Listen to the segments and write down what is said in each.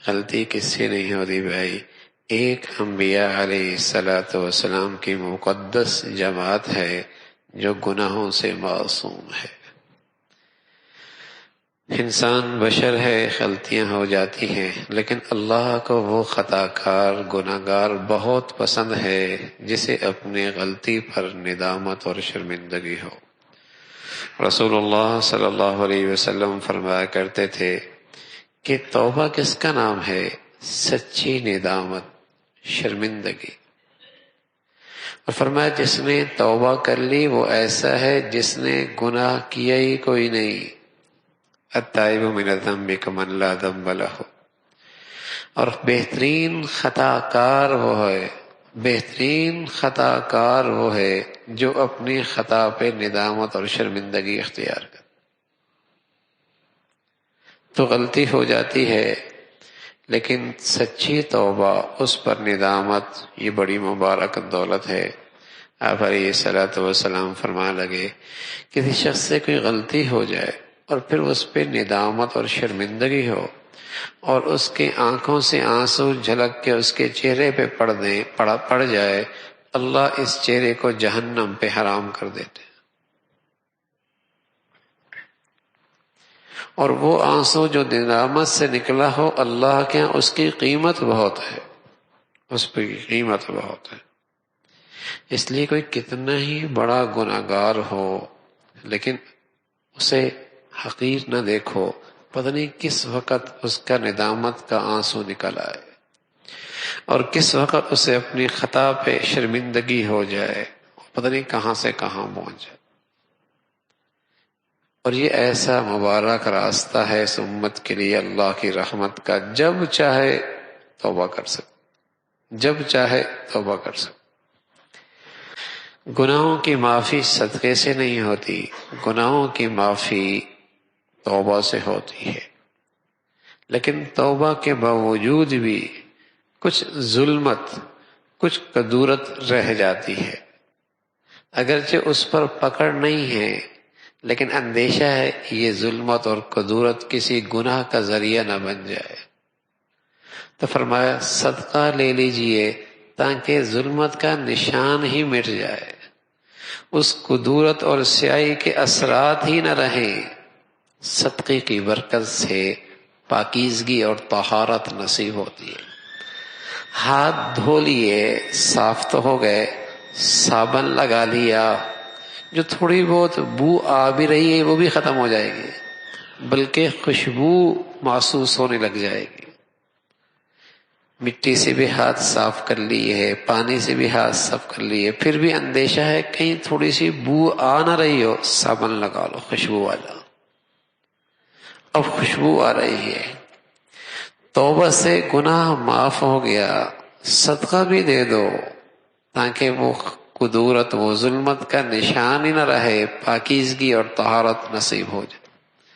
غلطی کس سے نہیں ہوتی بھائی؟ ایک انبیاء علیہ الصلوۃ والسلام کی مقدس جماعت ہے جو گناہوں سے معصوم ہے۔ انسان بشر ہے، غلطیاں ہو جاتی ہیں، لیکن اللہ کو وہ خطا کار گناہگار بہت پسند ہے جسے اپنی غلطی پر ندامت اور شرمندگی ہو۔ رسول اللہ صلی اللہ علیہ وسلم فرمایا کرتے تھے کہ توبہ کس کا نام ہے؟ سچی ندامت، شرمندگی۔ اور فرمایا جس نے توبہ کر لی وہ ایسا ہے جس نے گناہ کیا ہی کوئی نہیں۔ التائب من الذنب کمن لا ذنب لہ۔ اور بہترین خطا کار وہ ہے، بہترین خطا کار وہ ہے جو اپنی خطا پہ ندامت اور شرمندگی اختیار کرے۔ تو غلطی ہو جاتی ہے لیکن سچی توبہ، اس پر ندامت، یہ بڑی مبارک دولت ہے۔ آپ علیہ الصلوۃ والسلام فرمانے لگے کسی شخص سے کوئی غلطی ہو جائے اور پھر اس پہ ندامت اور شرمندگی ہو اور اس کے آنکھوں سے آنسو جھلک کے اس کے چہرے پہ پڑ جائے، اللہ اس چہرے کو جہنم پہ حرام کر دیتے ہیں۔ اور وہ آنسو جو ندامت سے نکلا ہو، اللہ کے ہاں اس کی قیمت بہت ہے، اس پہ قیمت بہت ہے۔ اس لیے کوئی کتنا ہی بڑا گناہگار ہو لیکن اسے حقیر نہ دیکھو، پتہ نہیں کس وقت اس کا ندامت کا آنسو نکل آئے اور کس وقت اسے اپنی خطا پہ شرمندگی ہو جائے، پتہ نہیں کہاں سے کہاں پہنچ جائے۔ اور یہ ایسا مبارک راستہ ہے اس امت کے لیے اللہ کی رحمت کا، جب چاہے توبہ کر سکتے، جب چاہے توبہ کر سکتے۔ گناہوں کی معافی صدقے سے نہیں ہوتی، گناہوں کی معافی توبہ سے ہوتی ہے۔ لیکن توبہ کے باوجود بھی کچھ ظلمت، کچھ کدورت رہ جاتی ہے، اگرچہ اس پر پکڑ نہیں ہے لیکن اندیشہ ہے یہ ظلمت اور کدورت کسی گناہ کا ذریعہ نہ بن جائے، تو فرمایا صدقہ لے لیجئے تاکہ ظلمت کا نشان ہی مٹ جائے، اس کدورت اور سیاہی کے اثرات ہی نہ رہیں۔ صدقے کی برکت سے پاکیزگی اور طہارت نصیب ہوتی ہے۔ ہاتھ دھو لیے، صاف تو ہو گئے، صابن لگا لیا، جو تھوڑی بہت بو آ بھی رہی ہے وہ بھی ختم ہو جائے گی، بلکہ خوشبو محسوس ہونے لگ جائے گی۔ مٹی سے بھی ہاتھ صاف کر لیے ہے، پانی سے بھی ہاتھ صاف کر لیے، پھر بھی اندیشہ ہے کہیں تھوڑی سی بو آ نہ رہی ہو، صابن لگا لو خوشبو والا۔ اب خوشبو آ رہی ہے، توبہ سے گناہ معاف ہو گیا، صدقہ بھی دے دو تاکہ وہ کدورت، وہ ظلمت کا نشان ہی نہ رہے، پاکیزگی اور طہارت نصیب ہو جائے۔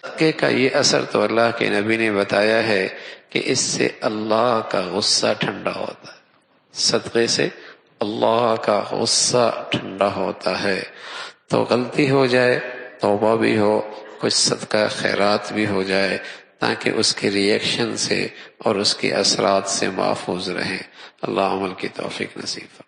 صدقے کا یہ اثر تو اللہ کے نبی نے بتایا ہے کہ اس سے اللہ کا غصہ ٹھنڈا ہوتا ہے، صدقے سے اللہ کا غصہ ٹھنڈا ہوتا ہے۔ تو غلطی ہو جائے، توبہ بھی ہو، کچھ صدقہ خیرات بھی ہو جائے تاکہ اس کے ریئیکشن سے اور اس کے اثرات سے محفوظ رہیں۔ اللہ عمل کی توفیق نصیب فرمائے۔